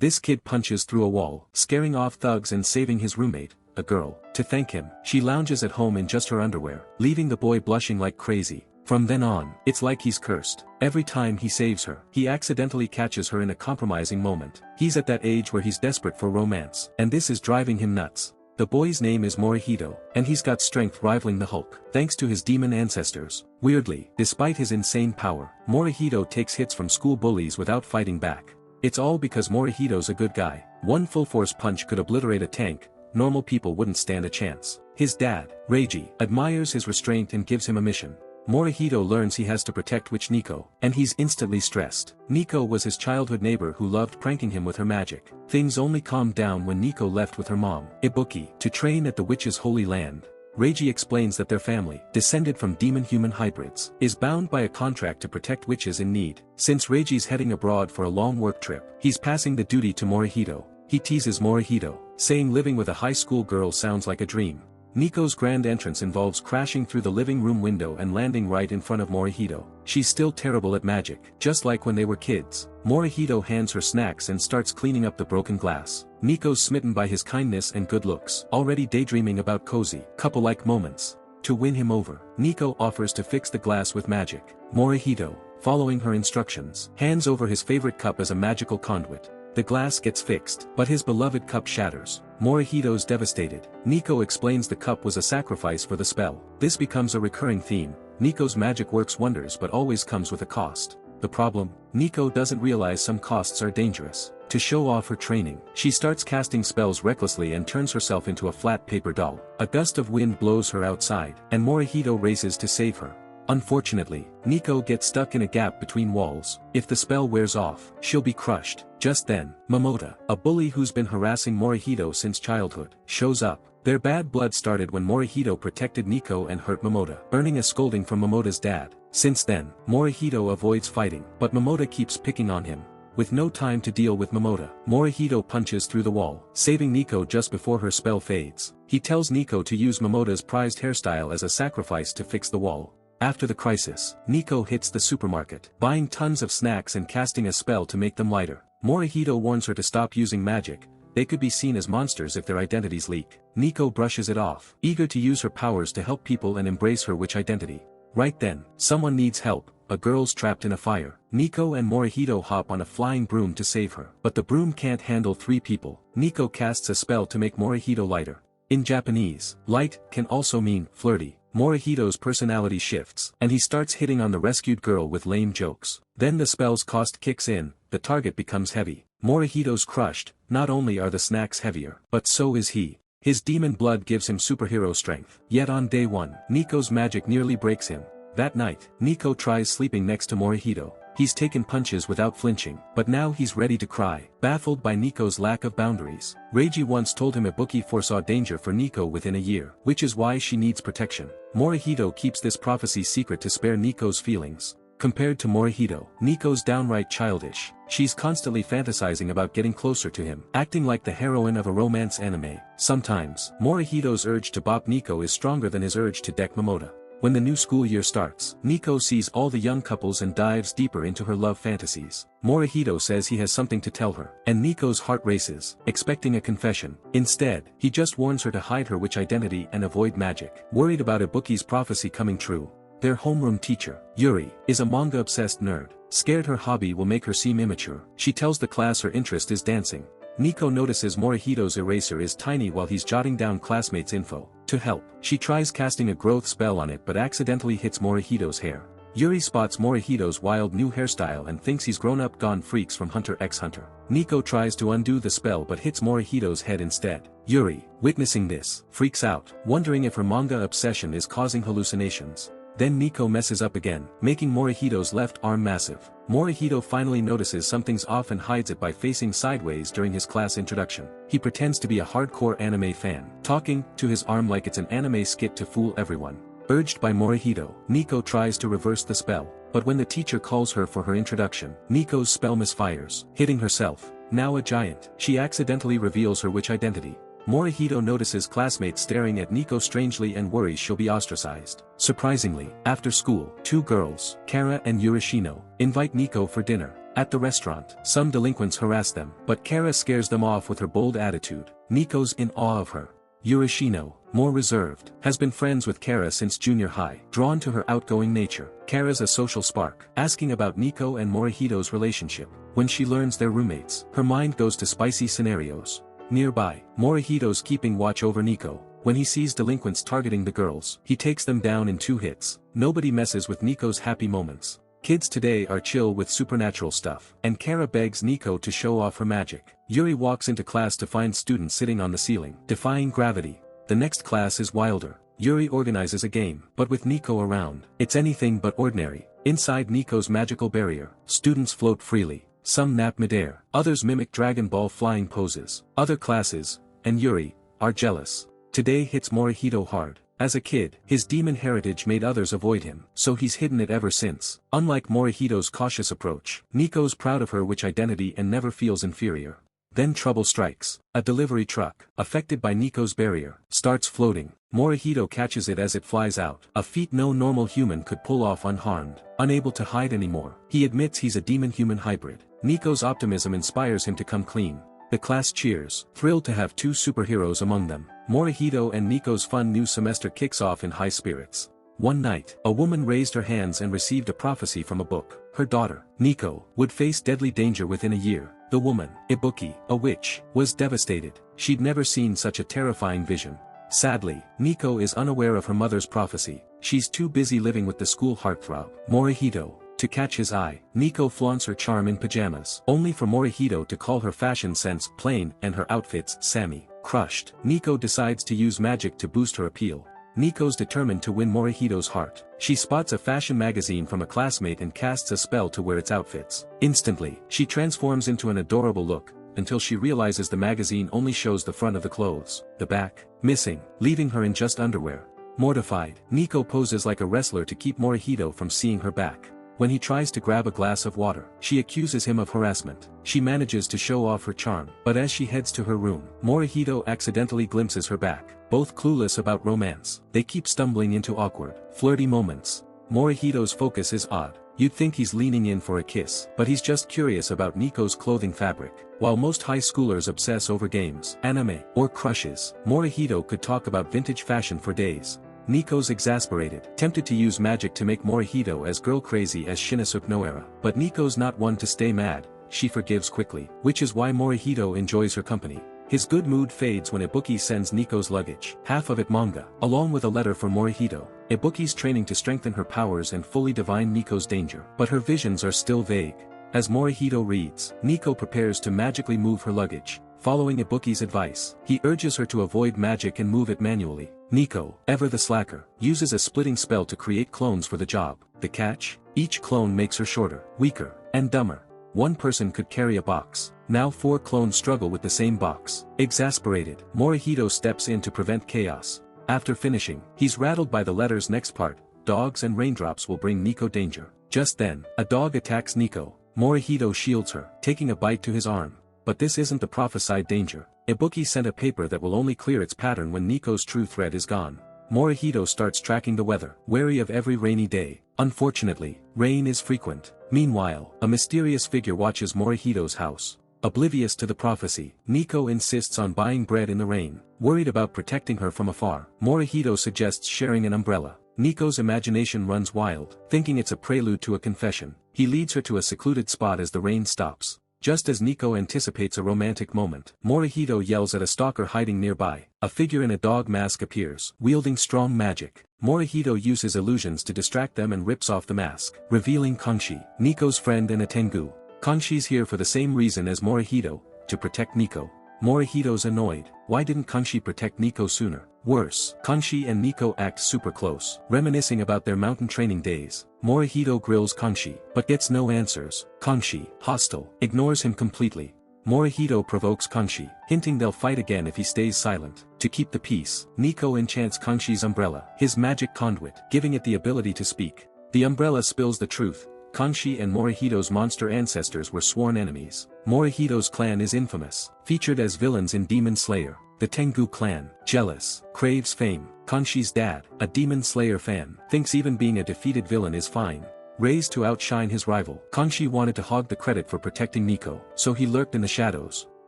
This kid punches through a wall, scaring off thugs and saving his roommate, a girl. To thank him, she lounges at home in just her underwear, leaving the boy blushing like crazy. From then on, it's like he's cursed. Every time he saves her, he accidentally catches her in a compromising moment. He's at that age where he's desperate for romance, and this is driving him nuts. The boy's name is Morihito, and he's got strength rivaling the Hulk, thanks to his demon ancestors. Weirdly, despite his insane power, Morihito takes hits from school bullies without fighting back. It's all because Morihito's a good guy. One full-force punch could obliterate a tank. Normal people wouldn't stand a chance. His dad, Reiji, admires his restraint and gives him a mission. Morihito learns he has to protect Witch Nico, and he's instantly stressed. Nico was his childhood neighbor who loved pranking him with her magic. Things only calmed down when Nico left with her mom, Ibuki, to train at the witch's holy land. Reiji explains that their family, descended from demon-human hybrids, is bound by a contract to protect witches in need. Since Reiji's heading abroad for a long work trip, he's passing the duty to Morihito. He teases Morihito, saying living with a high school girl sounds like a dream. Nico's grand entrance involves crashing through the living room window and landing right in front of Morihito. She's still terrible at magic, just like when they were kids. Morihito hands her snacks and starts cleaning up the broken glass. Nico's smitten by his kindness and good looks, already daydreaming about cozy, couple-like moments. To win him over, Nico offers to fix the glass with magic. Morihito, following her instructions, hands over his favorite cup as a magical conduit. The glass gets fixed, but his beloved cup shatters. Morihito's devastated. Nico explains the cup was a sacrifice for the spell. This becomes a recurring theme. Nico's magic works wonders but always comes with a cost. The problem? Nico doesn't realize some costs are dangerous. To show off her training, she starts casting spells recklessly and turns herself into a flat paper doll. A gust of wind blows her outside, and Morihito races to save her. Unfortunately, Nico gets stuck in a gap between walls. If the spell wears off, she'll be crushed. Just then, Momota, a bully who's been harassing Morihito since childhood, shows up. Their bad blood started when Morihito protected Nico and hurt Momota, earning a scolding from Momota's dad. Since then, Morihito avoids fighting, but Momota keeps picking on him. With no time to deal with Momota, Morihito punches through the wall, saving Nico just before her spell fades. He tells Nico to use Momota's prized hairstyle as a sacrifice to fix the wall. After the crisis, Nico hits the supermarket, buying tons of snacks and casting a spell to make them lighter. Morihito warns her to stop using magic. They could be seen as monsters if their identities leak. Nico brushes it off, eager to use her powers to help people and embrace her witch identity. Right then, someone needs help. A girl's trapped in a fire. Nico and Morihito hop on a flying broom to save her. But the broom can't handle 3 people. Nico casts a spell to make Morihito lighter. In Japanese, light can also mean flirty. Morihito's personality shifts, and he starts hitting on the rescued girl with lame jokes. Then the spell's cost kicks in, the target becomes heavy. Morihito's crushed. Not only are the snacks heavier, but so is he. His demon blood gives him superhero strength. Yet on day 1, Nico's magic nearly breaks him. That night, Nico tries sleeping next to Morihito. He's taken punches without flinching, but now he's ready to cry, baffled by Nico's lack of boundaries. Reiji once told him Ibuki foresaw danger for Nico within a year, which is why she needs protection. Morihito keeps this prophecy secret to spare Nico's feelings. Compared to Morihito, Nico's downright childish. She's constantly fantasizing about getting closer to him, acting like the heroine of a romance anime. Sometimes, Morihito's urge to bop Nico is stronger than his urge to deck Momota. When the new school year starts, Nico sees all the young couples and dives deeper into her love fantasies. Morihito says he has something to tell her, and Nico's heart races, expecting a confession. Instead, he just warns her to hide her witch identity and avoid magic. Worried about Ibuki's prophecy coming true, their homeroom teacher, Yuri, is a manga-obsessed nerd. Scared her hobby will make her seem immature, she tells the class her interest is dancing. Nico notices Morihito's eraser is tiny while he's jotting down classmates' info. To help, she tries casting a growth spell on it but accidentally hits Morihito's hair. Yuri spots Morihito's wild new hairstyle and thinks he's grown up gone freaks from Hunter x Hunter. Nico tries to undo the spell but hits Morihito's head instead. Yuri, witnessing this, freaks out, wondering if her manga obsession is causing hallucinations. Then Nico messes up again, making Morihito's left arm massive. Morihito finally notices something's off and hides it by facing sideways during his class introduction. He pretends to be a hardcore anime fan, talking to his arm like it's an anime skit to fool everyone. Urged by Morihito, Nico tries to reverse the spell, but when the teacher calls her for her introduction, Nico's spell misfires, hitting herself. Now a giant, she accidentally reveals her witch identity. Morihito notices classmates staring at Nico strangely and worries she'll be ostracized. Surprisingly, after school, 2 girls, Kara and Yurishino, invite Nico for dinner. At the restaurant, some delinquents harass them, but Kara scares them off with her bold attitude. Nico's in awe of her. Urashino, more reserved, has been friends with Kara since junior high, drawn to her outgoing nature. Kara's a social spark, asking about Nico and Morihito's relationship. When she learns they're roommates, her mind goes to spicy scenarios. Nearby, Morihito's keeping watch over Nico. When he sees delinquents targeting the girls, he takes them down in 2 hits. Nobody messes with Nico's happy moments. Kids today are chill with supernatural stuff, and Kara begs Nico to show off her magic. Yuri walks into class to find students sitting on the ceiling, defying gravity. The next class is wilder. Yuri organizes a game, but with Nico around, it's anything but ordinary. Inside Nico's magical barrier, students float freely. Some nap midair, others mimic Dragon Ball flying poses. Other classes, and Yuri, are jealous. Today hits Morihito hard. As a kid, his demon heritage made others avoid him, so he's hidden it ever since. Unlike Morihito's cautious approach, Nico's proud of her witch identity and never feels inferior. Then trouble strikes. A delivery truck, affected by Nico's barrier, starts floating. Morihito catches it as it flies out, a feat no normal human could pull off unharmed. Unable to hide anymore, he admits he's a demon-human hybrid. Nico's optimism inspires him to come clean. The class cheers, thrilled to have 2 superheroes among them. Morihito and Nico's fun new semester kicks off in high spirits. One night, a woman raised her hands and received a prophecy from a book. Her daughter, Nico, would face deadly danger within a year. The woman, Ibuki, a witch, was devastated. She'd never seen such a terrifying vision. Sadly, Nico is unaware of her mother's prophecy. She's too busy living with the school heartthrob, Morihito. To catch his eye, Nico flaunts her charm in pajamas, only for Morihito to call her fashion sense plain and her outfits Sammy. Crushed, Nico decides to use magic to boost her appeal. Nico's determined to win Morihito's heart. She spots a fashion magazine from a classmate and casts a spell to wear its outfits. Instantly, she transforms into an adorable look, until she realizes the magazine only shows the front of the clothes, the back, missing, leaving her in just underwear. Mortified, Nico poses like a wrestler to keep Morihito from seeing her back. When he tries to grab a glass of water, she accuses him of harassment. She manages to show off her charm, but as she heads to her room, Morihito accidentally glimpses her back. Both clueless about romance, they keep stumbling into awkward, flirty moments. Morihito's focus is odd. You'd think he's leaning in for a kiss, but he's just curious about Nico's clothing fabric. While most high schoolers obsess over games, anime, or crushes, Morihito could talk about vintage fashion for days. Nico's exasperated, tempted to use magic to make Morihito as girl-crazy as Shinosuke Noara. But Nico's not one to stay mad, she forgives quickly, which is why Morihito enjoys her company. His good mood fades when Ibuki sends Nico's luggage, half of it manga, along with a letter for Morihito. Ibuki's training to strengthen her powers and fully divine Nico's danger, but her visions are still vague. As Morihito reads, Nico prepares to magically move her luggage. Following Ibuki's advice, he urges her to avoid magic and move it manually. Nico, ever the slacker, uses a splitting spell to create clones for the job. The catch? Each clone makes her shorter, weaker, and dumber. One person could carry a box. Now 4 clones struggle with the same box. Exasperated, Morihito steps in to prevent chaos. After finishing, he's rattled by the letter's next part. Dogs and raindrops will bring Nico danger. Just then, a dog attacks Nico. Morihito shields her, taking a bite to his arm. But this isn't the prophesied danger. Ibuki sent a paper that will only clear its pattern when Nico's true threat is gone. Morihito starts tracking the weather, wary of every rainy day. Unfortunately, rain is frequent. Meanwhile, a mysterious figure watches Morihito's house. Oblivious to the prophecy, Nico insists on buying bread in the rain. Worried about protecting her from afar, Morihito suggests sharing an umbrella. Nico's imagination runs wild, thinking it's a prelude to a confession. He leads her to a secluded spot as the rain stops. Just as Nico anticipates a romantic moment, Morihito yells at a stalker hiding nearby. A figure in a dog mask appears, wielding strong magic. Morihito uses illusions to distract them and rips off the mask, revealing Kanshi, Nico's friend and a Tengu. Kanshi's here for the same reason as Morihito, to protect Nico. Morihito's annoyed. Why didn't Kanshi protect Nico sooner? Worse, Kanshi and Nico act super close, reminiscing about their mountain training days. Morihito grills Kanshi, but gets no answers. Kanshi, hostile, ignores him completely. Morihito provokes Kanshi, hinting they'll fight again if he stays silent. To keep the peace, Nico enchants Kanshi's umbrella, his magic conduit, giving it the ability to speak. The umbrella spills the truth. Kanshi and Morihito's monster ancestors were sworn enemies. Morihito's clan is infamous, featured as villains in Demon Slayer. The Tengu clan, jealous, craves fame. Kanshi's dad, a Demon Slayer fan, thinks even being a defeated villain is fine. raised to outshine his rival. Kanshi wanted to hog the credit for protecting Nico, so he lurked in the shadows.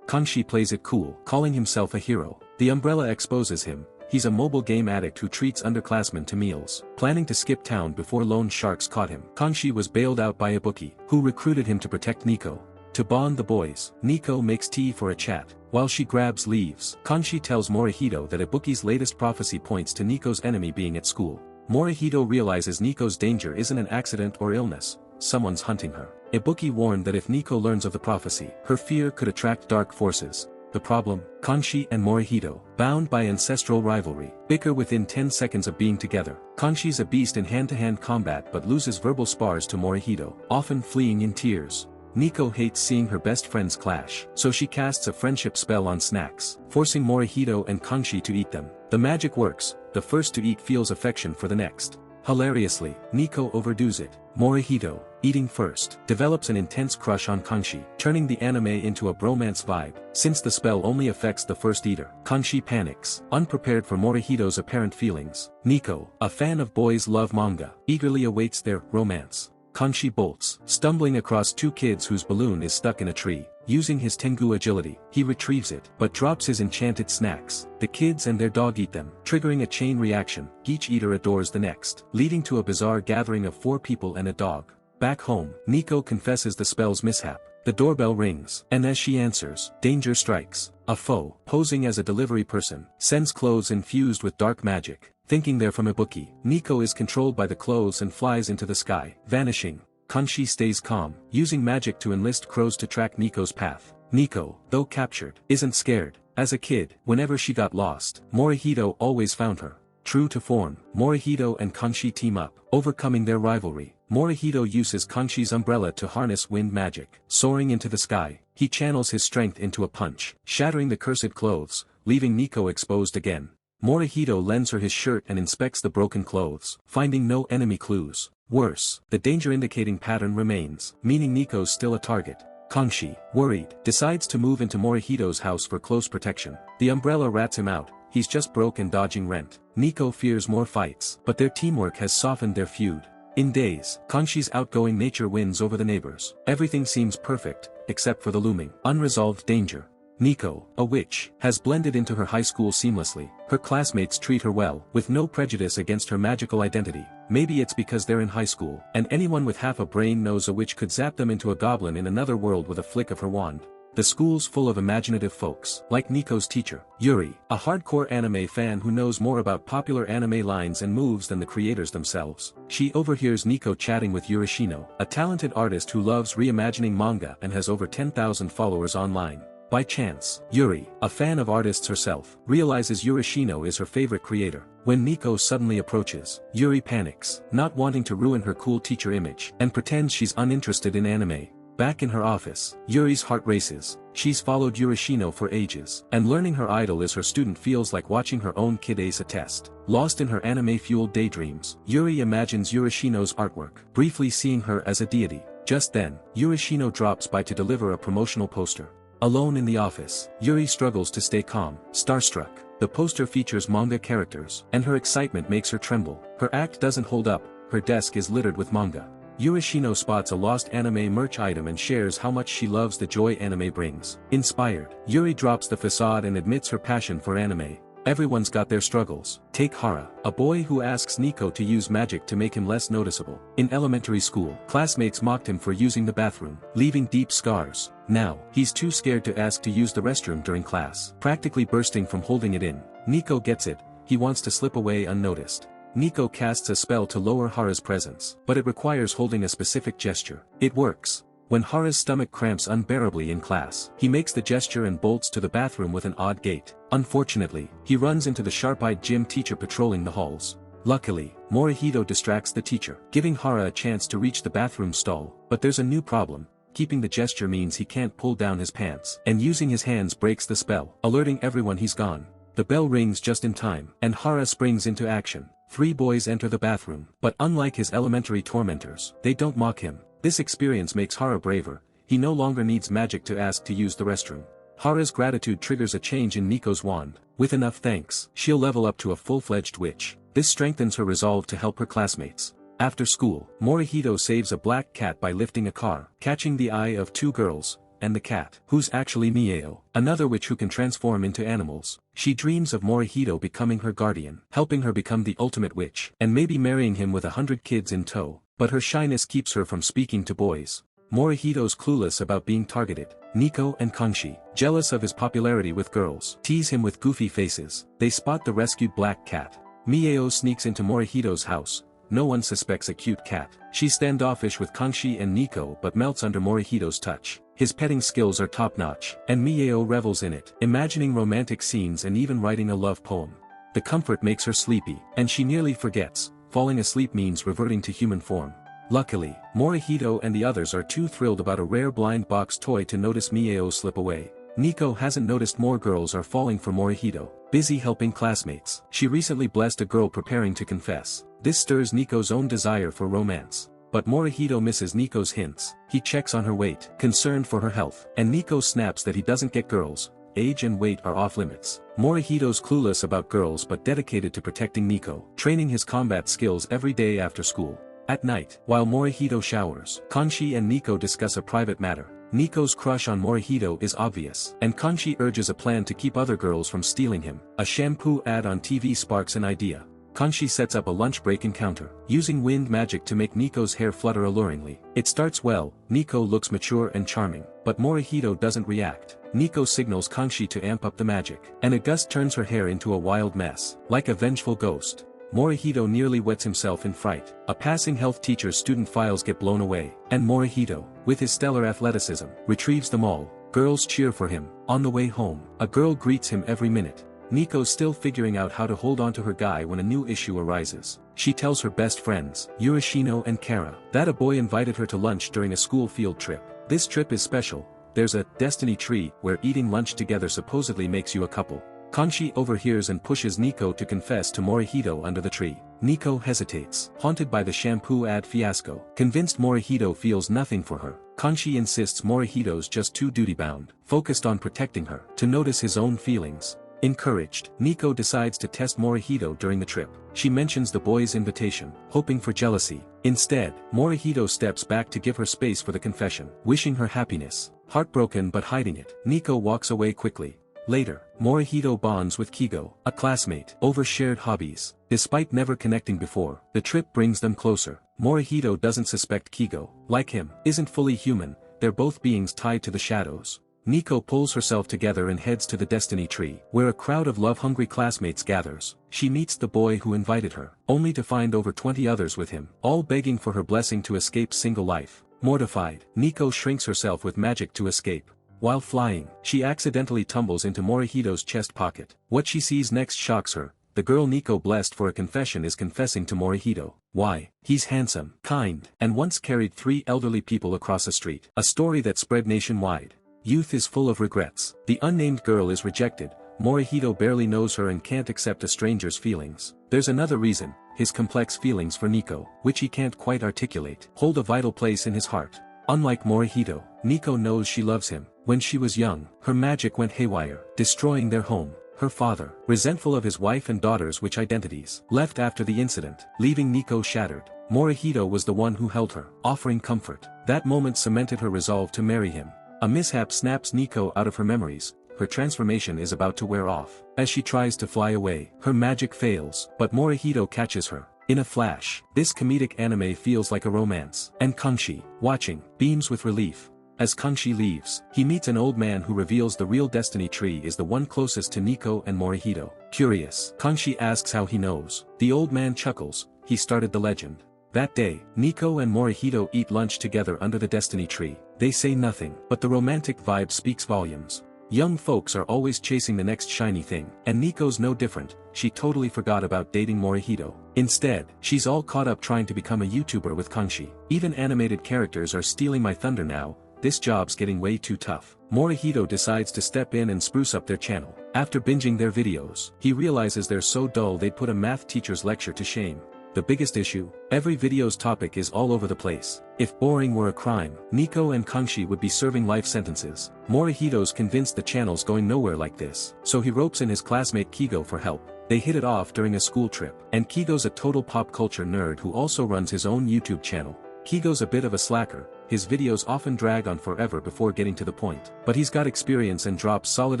Kanshi plays it cool, calling himself a hero. The umbrella exposes him. He's a mobile game addict who treats underclassmen to meals, planning to skip town before loan sharks caught him. Kanshi was bailed out by a bookie, who recruited him to protect Nico. To bond the boys, Nico makes tea for a chat. While she grabs leaves, Kanshi tells Morihito that a bookie's latest prophecy points to Nico's enemy being at school. Morihito realizes Nico's danger isn't an accident or illness, someone's hunting her. A bookie warned that if Nico learns of the prophecy, her fear could attract dark forces. The problem, Kanshi and Morihito, bound by ancestral rivalry, bicker within 10 seconds of being together. Kanshi's a beast in hand-to-hand combat but loses verbal spars to Morihito, often fleeing in tears. Nico hates seeing her best friends clash, so she casts a friendship spell on snacks, forcing Morihito and Kanshi to eat them. The magic works, the first to eat feels affection for the next. Hilariously, Nico overdoes it. Morihito, eating first, develops an intense crush on Kanshi, turning the anime into a bromance vibe. Since the spell only affects the first eater, Kanshi panics, unprepared for Morihito's apparent feelings. Nico, a fan of boys love manga, eagerly awaits their romance. Kanshi bolts, stumbling across two kids whose balloon is stuck in a tree. Using his Tengu agility, he retrieves it, but drops his enchanted snacks. The kids and their dog eat them, triggering a chain reaction. Each eater adores the next, leading to a bizarre gathering of 4 people and a dog. Back home, Nico confesses the spell's mishap. The doorbell rings, and as she answers, danger strikes. A foe, posing as a delivery person, sends clothes infused with dark magic. Thinking they're from a bookie, Nico is controlled by the clothes and flies into the sky, vanishing. Kanshi stays calm, using magic to enlist crows to track Nico's path. Nico, though captured, isn't scared. As a kid, whenever she got lost, Morihito always found her. True to form, Morihito and Kanshi team up, overcoming their rivalry. Morihito uses Kanshi's umbrella to harness wind magic. Soaring into the sky, he channels his strength into a punch, shattering the cursed clothes, leaving Nico exposed again. Morihito lends her his shirt and inspects the broken clothes, finding no enemy clues. Worse, the danger-indicating pattern remains, meaning Nico's still a target. Kanshi, worried, decides to move into Morihito's house for close protection. The umbrella rats him out, he's just broke and dodging rent. Nico fears more fights, but their teamwork has softened their feud. In days, Kanshi's outgoing nature wins over the neighbors. Everything seems perfect, except for the looming, unresolved danger. Nico, a witch, has blended into her high school seamlessly. Her classmates treat her well, with no prejudice against her magical identity. Maybe it's because they're in high school, and anyone with half a brain knows a witch could zap them into a goblin in another world with a flick of her wand. The school's full of imaginative folks, like Nico's teacher, Yuri, a hardcore anime fan who knows more about popular anime lines and moves than the creators themselves. She overhears Nico chatting with Urashino, a talented artist who loves reimagining manga and has over 10,000 followers online. By chance, Yuri, a fan of artists herself, realizes Urashino is her favorite creator. When Nico suddenly approaches, Yuri panics, not wanting to ruin her cool teacher image, and pretends she's uninterested in anime. Back in her office, Yuri's heart races. She's followed Urashino for ages, and learning her idol is her student feels like watching her own kid ace a test. Lost in her anime-fueled daydreams, Yuri imagines Urashino's artwork, briefly seeing her as a deity. Just then, Urashino drops by to deliver a promotional poster. Alone in the office, Yuri struggles to stay calm, starstruck. The poster features manga characters, and her excitement makes her tremble. Her act doesn't hold up, her desk is littered with manga. Urashino spots a lost anime merch item and shares how much she loves the joy anime brings. Inspired, Yuri drops the facade and admits her passion for anime. Everyone's got their struggles. Take Hara, a boy who asks Nico to use magic to make him less noticeable. In elementary school, classmates mocked him for using the bathroom, leaving deep scars. Now, he's too scared to ask to use the restroom during class, practically bursting from holding it in. Nico gets it, he wants to slip away unnoticed. Nico casts a spell to lower Hara's presence, but it requires holding a specific gesture. It works. When Hara's stomach cramps unbearably in class, he makes the gesture and bolts to the bathroom with an odd gait. Unfortunately, he runs into the sharp-eyed gym teacher patrolling the halls. Luckily, Morihito distracts the teacher, giving Hara a chance to reach the bathroom stall, but there's a new problem. Keeping the gesture means he can't pull down his pants, and using his hands breaks the spell, alerting everyone he's gone. The bell rings just in time, and Hara springs into action. 3 boys enter the bathroom, but unlike his elementary tormentors, they don't mock him. This experience makes Hara braver. He no longer needs magic to ask to use the restroom. Hara's gratitude triggers a change in Nico's wand. With enough thanks, she'll level up to a full-fledged witch. This strengthens her resolve to help her classmates. After school, Morihito saves a black cat by lifting a car, catching the eye of two girls, and the cat, who's actually Mieo, another witch who can transform into animals. She dreams of Morihito becoming her guardian, helping her become the ultimate witch, and maybe marrying him with 100 kids in tow, but her shyness keeps her from speaking to boys. Morihito's clueless about being targeted. Nico and Kangxi, jealous of his popularity with girls, tease him with goofy faces. They spot the rescued black cat. Mieo sneaks into Morihito's house. No one suspects a cute cat. She's standoffish with Kangxi and Nico but melts under Morihito's touch. His petting skills are top-notch, and Mieo revels in it, imagining romantic scenes and even writing a love poem. The comfort makes her sleepy, and she nearly forgets. Falling asleep means reverting to human form. Luckily, Morihito and the others are too thrilled about a rare blind box toy to notice Mieo slip away. Nico hasn't noticed more girls are falling for Morihito, busy helping classmates. She recently blessed a girl preparing to confess. This stirs Nico's own desire for romance. But Morihito misses Nico's hints. He checks on her weight, concerned for her health, and Nico snaps that he doesn't get girls. Age and weight are off limits. Morihito's clueless about girls but dedicated to protecting Nico, training his combat skills every day after school. At night, while Morihito showers, Kangxi and Nico discuss a private matter. Nico's crush on Morihito is obvious, and Kangxi urges a plan to keep other girls from stealing him. A shampoo ad on TV sparks an idea. Kangxi sets up a lunch break encounter, using wind magic to make Nico's hair flutter alluringly. It starts well. Nico looks mature and charming, but Morihito doesn't react. Nico signals Kangxi to amp up the magic, and a gust turns her hair into a wild mess, like a vengeful ghost. Morihito nearly wets himself in fright. A passing health teacher's student files get blown away, and Morihito, with his stellar athleticism, retrieves them all. Girls cheer for him. On the way home, a girl greets him every minute. Nico's still figuring out how to hold on to her guy when a new issue arises. She tells her best friends, Urashino and Kara, that a boy invited her to lunch during a school field trip. This trip is special. There's a destiny tree where eating lunch together supposedly makes you a couple. Kangxi overhears and pushes Nico to confess to Morihito under the tree. Nico hesitates, haunted by the shampoo ad fiasco. Convinced Morihito feels nothing for her, Kangxi insists Morihito's just too duty-bound, focused on protecting her, to notice his own feelings. Encouraged, Nico decides to test Morihito during the trip. She mentions the boy's invitation, hoping for jealousy. Instead, Morihito steps back to give her space for the confession, wishing her happiness. Heartbroken but hiding it, Nico walks away quickly. Later, Morihito bonds with Kigo, a classmate, over shared hobbies. Despite never connecting before, the trip brings them closer. Morihito doesn't suspect Kigo, like him, isn't fully human. They're both beings tied to the shadows. Nico pulls herself together and heads to the destiny tree, where a crowd of love-hungry classmates gathers. She meets the boy who invited her, only to find over 20 others with him, all begging for her blessing to escape single life. Mortified, Nico shrinks herself with magic to escape. While flying, she accidentally tumbles into Morihito's chest pocket. What she sees next shocks her. The girl Nico blessed for a confession is confessing to Morihito. Why? He's handsome, kind, and once carried 3 elderly people across a street. A story that spread nationwide. Youth is full of regrets. The unnamed girl is rejected. Morihito barely knows her and can't accept a stranger's feelings. There's another reason. His complex feelings for Nico, which he can't quite articulate, hold a vital place in his heart. Unlike Morihito, Nico knows she loves him. When she was young, her magic went haywire, destroying their home. Her father, resentful of his wife and daughter's witch identities, left after the incident, leaving Nico shattered. Morihito was the one who held her, offering comfort. That moment cemented her resolve to marry him. A mishap snaps Nico out of her memories. Her transformation is about to wear off. As she tries to fly away, her magic fails, but Morihito catches her. In a flash, this comedic anime feels like a romance. And Kangxi, watching, beams with relief. As Kangxi leaves, he meets an old man who reveals the real destiny tree is the one closest to Nico and Morihito. Curious, Kangxi asks how he knows. The old man chuckles. He started the legend. That day, Nico and Morihito eat lunch together under the destiny tree. They say nothing, but the romantic vibe speaks volumes. Young folks are always chasing the next shiny thing, and Nico's no different. She totally forgot about dating Morihito. Instead, she's all caught up trying to become a YouTuber with Kangxi. Even animated characters are stealing my thunder now. This job's getting way too tough. Morihito decides to step in and spruce up their channel. After binging their videos, he realizes they're so dull they'd put a math teacher's lecture to shame. The biggest issue? Every video's topic is all over the place. If boring were a crime, Nico and Kangxi would be serving life sentences. Morihito's convinced the channel's going nowhere like this, so he ropes in his classmate Kigo for help. They hit it off during a school trip, and Kigo's a total pop culture nerd who also runs his own YouTube channel. Kigo's a bit of a slacker, his videos often drag on forever before getting to the point, but he's got experience and drops solid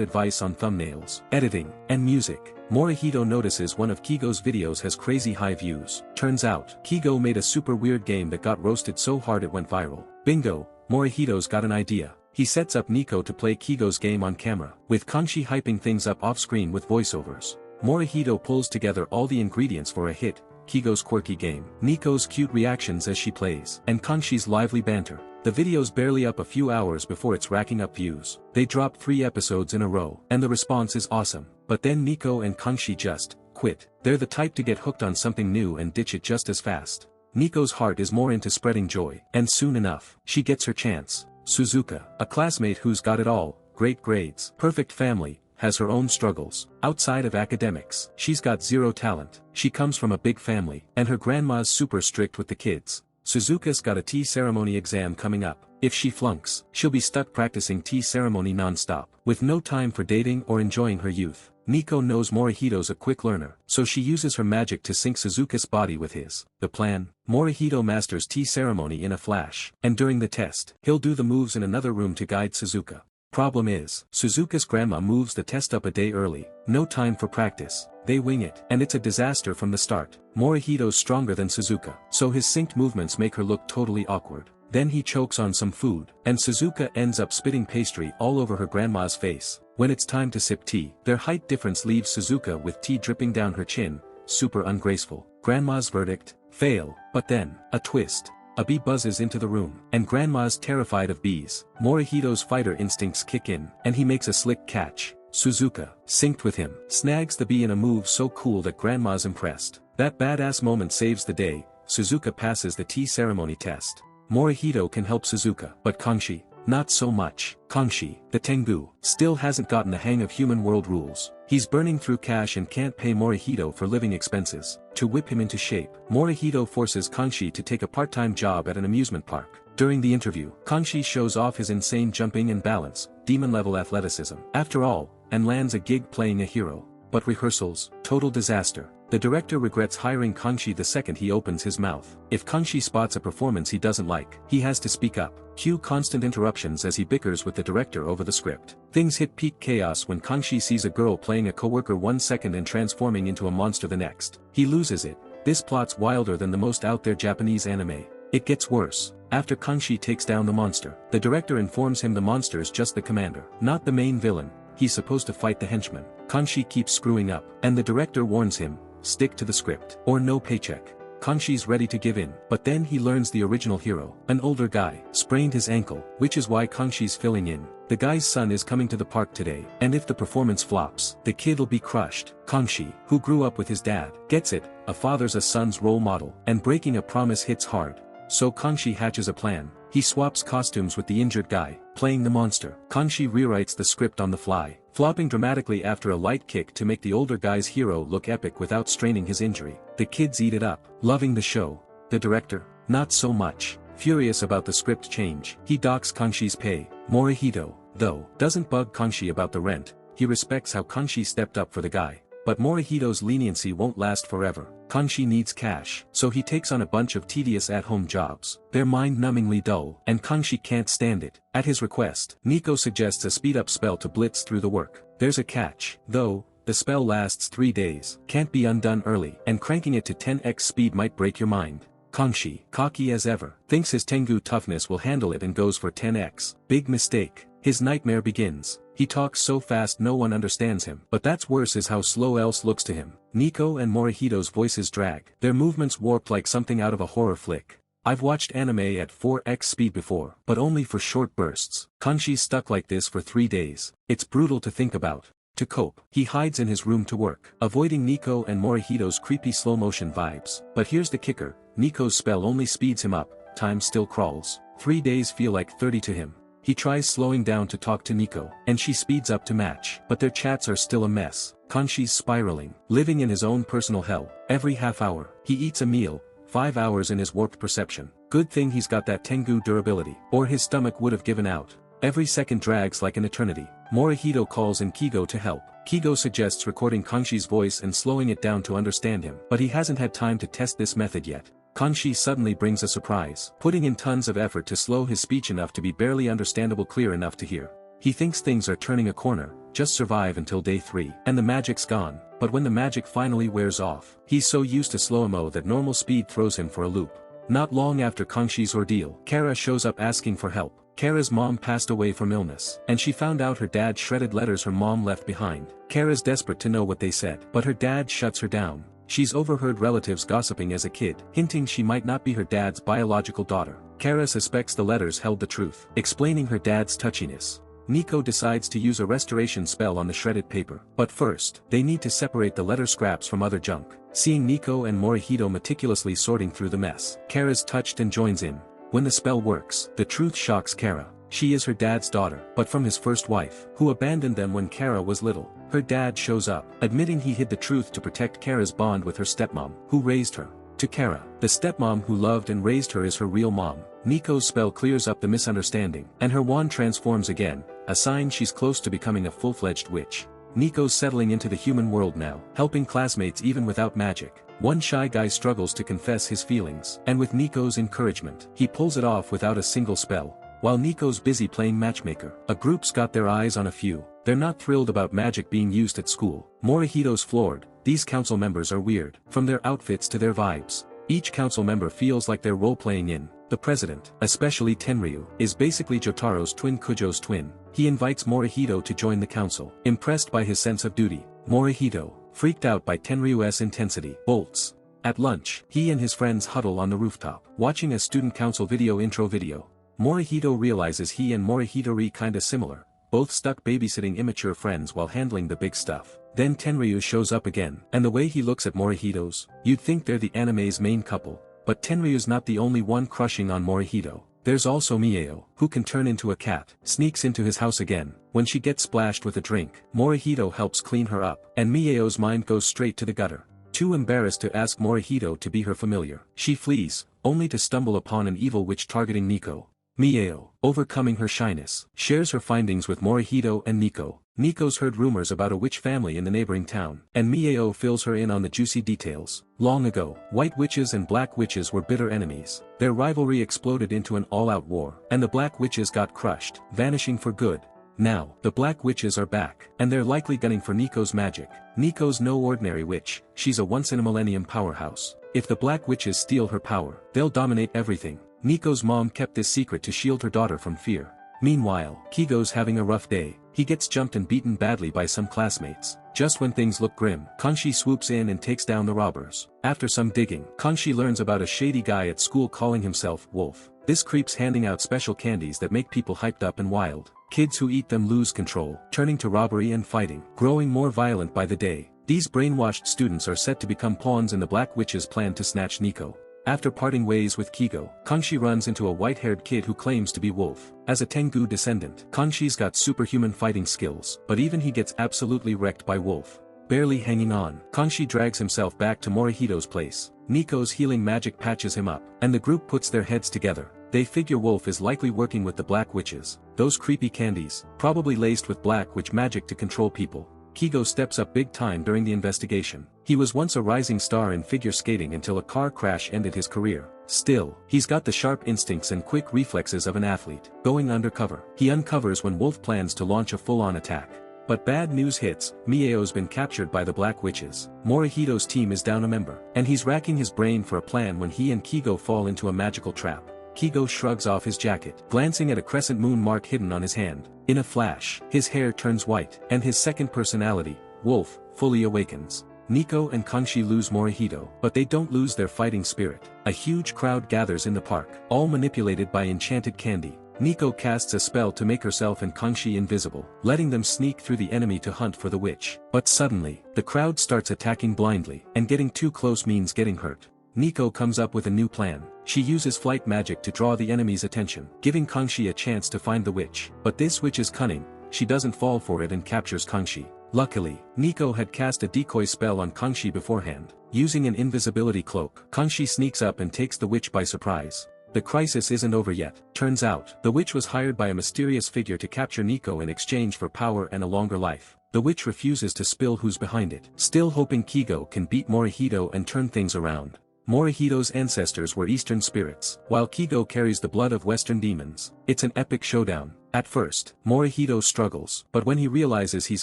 advice on thumbnails, editing, and music. Morihito notices one of Kigo's videos has crazy high views. Turns out, Kigo made a super weird game that got roasted so hard it went viral. Bingo, Morihito's got an idea. He sets up Nico to play Kigo's game on camera, with Kanshi hyping things up off-screen with voiceovers. Morihito pulls together all the ingredients for a hit: Kigo's quirky game, Nico's cute reactions as she plays, and Kanshi's lively banter. The video's barely up a few hours before it's racking up views. They drop 3 episodes in a row, and the response is awesome. But then Nico and Kanshi just quit. They're the type to get hooked on something new and ditch it just as fast. Nico's heart is more into spreading joy, and soon enough, she gets her chance. Suzuka, a classmate who's got it all, great grades, perfect family, has her own struggles. Outside of academics, she's got zero talent. She comes from a big family, and her grandma's super strict with the kids. Suzuka's got a tea ceremony exam coming up. If she flunks, she'll be stuck practicing tea ceremony non-stop, with no time for dating or enjoying her youth. Nico knows Morihito's a quick learner, so she uses her magic to sync Suzuka's body with his. The plan: Morihito masters tea ceremony in a flash, and during the test, he'll do the moves in another room to guide Suzuka. Problem is, Suzuka's grandma moves the test up a day early. No time for practice. They wing it, and it's a disaster from the start. Morihito's stronger than Suzuka, so his synced movements make her look totally awkward. Then he chokes on some food, and Suzuka ends up spitting pastry all over her grandma's face. When it's time to sip tea, their height difference leaves Suzuka with tea dripping down her chin, super ungraceful. Grandma's verdict: fail. But then, a twist. A bee buzzes into the room, and Grandma's terrified of bees. Morihito's fighter instincts kick in, and he makes a slick catch. Suzuka, synced with him, snags the bee in a move so cool that Grandma's impressed. That badass moment saves the day. Suzuka passes the tea ceremony test. Morihito can help Suzuka, but Kanshi, not so much. Kanshi, the Tengu, still hasn't gotten the hang of human world rules. He's burning through cash and can't pay Morihito for living expenses. To whip him into shape, Morihito forces Kanshi to take a part-time job at an amusement park. During the interview, Kanshi shows off his insane jumping and balance, demon-level athleticism, after all, and lands a gig playing a hero. But rehearsals, total disaster. The director regrets hiring Kanshi the second he opens his mouth. If Kanshi spots a performance he doesn't like, he has to speak up. Cue constant interruptions as he bickers with the director over the script. Things hit peak chaos when Kanshi sees a girl playing a coworker 1 second and transforming into a monster the next. He loses it. This plot's wilder than the most out there Japanese anime. It gets worse. After Kanshi takes down the monster, the director informs him the monster's just the commander, not the main villain. He's supposed to fight the henchman. Kanshi keeps screwing up, and the director warns him, stick to the script, or no paycheck. Kanshi's ready to give in, but then he learns the original hero, an older guy, sprained his ankle, which is why Kanshi's filling in. The guy's son is coming to the park today, and if the performance flops, the kid'll be crushed. Kanshi, who grew up with his dad, gets it, a father's a son's role model, and breaking a promise hits hard. So Kanshi hatches a plan. He swaps costumes with the injured guy, playing the monster. Kanshi rewrites the script on the fly, flopping dramatically after a light kick to make the older guy's hero look epic without straining his injury. The kids eat it up, loving the show. The director, not so much. Furious about the script change, he docks Kanshi's pay. Morihito, though, doesn't bug Kanshi about the rent. He respects how Kanshi stepped up for the guy. But Morihito's leniency won't last forever. Kanshi needs cash, so he takes on a bunch of tedious at-home jobs. They're mind-numbingly dull, and Kanshi can't stand it. At his request, Nico suggests a speed-up spell to blitz through the work. There's a catch, though. The spell lasts 3 days, can't be undone early, and cranking it to 10x speed might break your mind. Kanshi, cocky as ever, thinks his Tengu toughness will handle it and goes for 10x. Big mistake. His nightmare begins. He talks so fast no one understands him, but that's worse is how slow Else looks to him. Nico and Morihito's voices drag, their movements warped like something out of a horror flick. I've watched anime at 4x speed before, but only for short bursts. Kanshi's stuck like this for 3 days. It's brutal to think about. To cope, he hides in his room to work, avoiding Nico and Morihito's creepy slow-motion vibes. But here's the kicker, Nico's spell only speeds him up, time still crawls. 3 days feel like 30 to him. He tries slowing down to talk to Nico, and she speeds up to match, but their chats are still a mess. Kanshi's spiraling, living in his own personal hell. Every half hour, he eats a meal, 5 hours in his warped perception. Good thing he's got that Tengu durability, or his stomach would have given out. Every second drags like an eternity. Morihito calls in Kigo to help. Kigo suggests recording Kanshi's voice and slowing it down to understand him, but he hasn't had time to test this method yet. Kanshi suddenly brings a surprise, putting in tons of effort to slow his speech enough to be barely understandable clear enough to hear. He thinks things are turning a corner, just survive until day 3, and the magic's gone, but when the magic finally wears off, he's so used to slow-mo that normal speed throws him for a loop. Not long after Kanshi's ordeal, Kara shows up asking for help. Kara's mom passed away from illness, and she found out her dad shredded letters her mom left behind. Kara's desperate to know what they said, but her dad shuts her down. She's overheard relatives gossiping as a kid, hinting she might not be her dad's biological daughter. Kara suspects the letters held the truth, explaining her dad's touchiness. Nico decides to use a restoration spell on the shredded paper, but first, they need to separate the letter scraps from other junk. Seeing Nico and Morihito meticulously sorting through the mess, Kara's touched and joins in. When the spell works, the truth shocks Kara. She is her dad's daughter, but from his first wife, who abandoned them when Kara was little. Her dad shows up, admitting he hid the truth to protect Kara's bond with her stepmom, who raised her. To Kara, the stepmom who loved and raised her is her real mom. Nico's spell clears up the misunderstanding, and her wand transforms again, a sign she's close to becoming a full-fledged witch. Nico's settling into the human world now, helping classmates even without magic. One shy guy struggles to confess his feelings, and with Nico's encouragement, he pulls it off without a single spell. While Nico's busy playing matchmaker, a group's got their eyes on a few. They're not thrilled about magic being used at school. Morihito's floored. These council members are weird, from their outfits to their vibes. Each council member feels like they're role-playing in. The president, especially Tenryu, is basically Jotaro's twin Kujo's twin. He invites Morihito to join the council. Impressed by his sense of duty, Morihito, freaked out by Tenryu's intensity, bolts. At lunch, he and his friends huddle on the rooftop, watching a student council intro video. Morihito realizes he and Morihitori kinda similar, both stuck babysitting immature friends while handling the big stuff. Then Tenryu shows up again, and the way he looks at Morihito's, you'd think they're the anime's main couple. But Tenryu's not the only one crushing on Morihito. There's also Mieo, who can turn into a cat, sneaks into his house again. When she gets splashed with a drink, Morihito helps clean her up, and Mieo's mind goes straight to the gutter. Too embarrassed to ask Morihito to be her familiar, she flees, only to stumble upon an evil witch targeting Nico. Mieo, overcoming her shyness, shares her findings with Morihito and Nico. Nico's heard rumors about a witch family in the neighboring town, and Mieo fills her in on the juicy details. Long ago, white witches and black witches were bitter enemies. Their rivalry exploded into an all-out war, and the black witches got crushed, vanishing for good. Now, the black witches are back, and they're likely gunning for Nico's magic. Nico's no ordinary witch, she's a once-in-a-millennium powerhouse. If the black witches steal her power, they'll dominate everything. Nico's mom kept this secret to shield her daughter from fear. Meanwhile, Kigo's having a rough day. He gets jumped and beaten badly by some classmates. Just when things look grim, Kanshi swoops in and takes down the robbers. After some digging, Kanshi learns about a shady guy at school calling himself Wolf. This creep's handing out special candies that make people hyped up and wild. Kids who eat them lose control, turning to robbery and fighting, growing more violent by the day. These brainwashed students are set to become pawns in the Black Witch's plan to snatch Nico. After parting ways with Kigo, Kanshi runs into a white-haired kid who claims to be Wolf. As a Tengu descendant, Kanshi's got superhuman fighting skills, but even he gets absolutely wrecked by Wolf. Barely hanging on, Kanshi drags himself back to Morihito's place. Nico's healing magic patches him up, and the group puts their heads together. They figure Wolf is likely working with the Black Witches. Those creepy candies, probably laced with Black Witch magic to control people. Kigo steps up big time during the investigation. He was once a rising star in figure skating until a car crash ended his career. Still, he's got the sharp instincts and quick reflexes of an athlete. Going undercover, he uncovers when Wolf plans to launch a full-on attack. But bad news hits. Mieo's been captured by the Black Witches. Morihito's team is down a member, and he's racking his brain for a plan when he and Kigo fall into a magical trap. Kigo shrugs off his jacket, glancing at a crescent moon mark hidden on his hand. In a flash, his hair turns white, and his second personality, Wolf, fully awakens. Nico and Kanshi lose Morihito, but they don't lose their fighting spirit. A huge crowd gathers in the park, all manipulated by enchanted candy. Nico casts a spell to make herself and Kanshi invisible, letting them sneak through the enemy to hunt for the witch. But suddenly, the crowd starts attacking blindly, and getting too close means getting hurt. Nico comes up with a new plan. She uses flight magic to draw the enemy's attention, giving Kanshi a chance to find the witch. But this witch is cunning. She doesn't fall for it and captures Kanshi. Luckily, Nico had cast a decoy spell on Kanshi beforehand. Using an invisibility cloak, Kanshi sneaks up and takes the witch by surprise. The crisis isn't over yet. Turns out, the witch was hired by a mysterious figure to capture Nico in exchange for power and a longer life. The witch refuses to spill who's behind it, still hoping Kigo can beat Morihito and turn things around. Morihito's ancestors were Eastern spirits, while Kigo carries the blood of Western demons. It's an epic showdown. At first, Morihito struggles, but when he realizes he's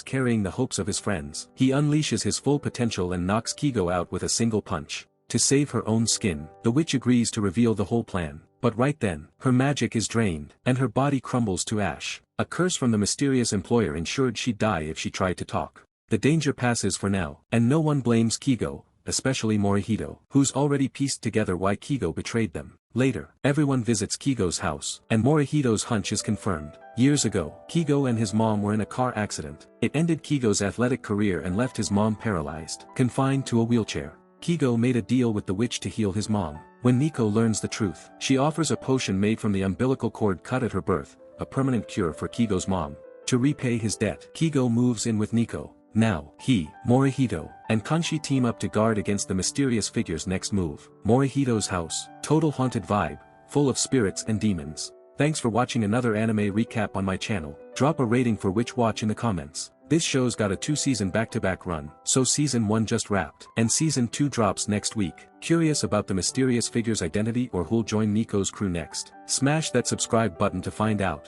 carrying the hopes of his friends, he unleashes his full potential and knocks Kigo out with a single punch. To save her own skin, the witch agrees to reveal the whole plan. But right then, her magic is drained, and her body crumbles to ash. A curse from the mysterious employer ensured she'd die if she tried to talk. The danger passes for now, and no one blames Kigo, especially Morihito, who's already pieced together why Kigo betrayed them. Later, everyone visits Kigo's house, and Morihito's hunch is confirmed. Years ago, Kigo and his mom were in a car accident. It ended Kigo's athletic career and left his mom paralyzed, confined to a wheelchair. Kigo made a deal with the witch to heal his mom. When Nico learns the truth, she offers a potion made from the umbilical cord cut at her birth, a permanent cure for Kigo's mom. To repay his debt, Kigo moves in with Nico. Now, he, Morihito, and Kanshi team up to guard against the mysterious figure's next move. Morihito's house, total haunted vibe, full of spirits and demons. Thanks for watching another anime recap on my channel. Drop a rating for which watch in the comments. This show's got a 2-season back-to-back run, so season 1 just wrapped, and season 2 drops next week. Curious about the mysterious figure's identity or who'll join Nico's crew next? Smash that subscribe button to find out.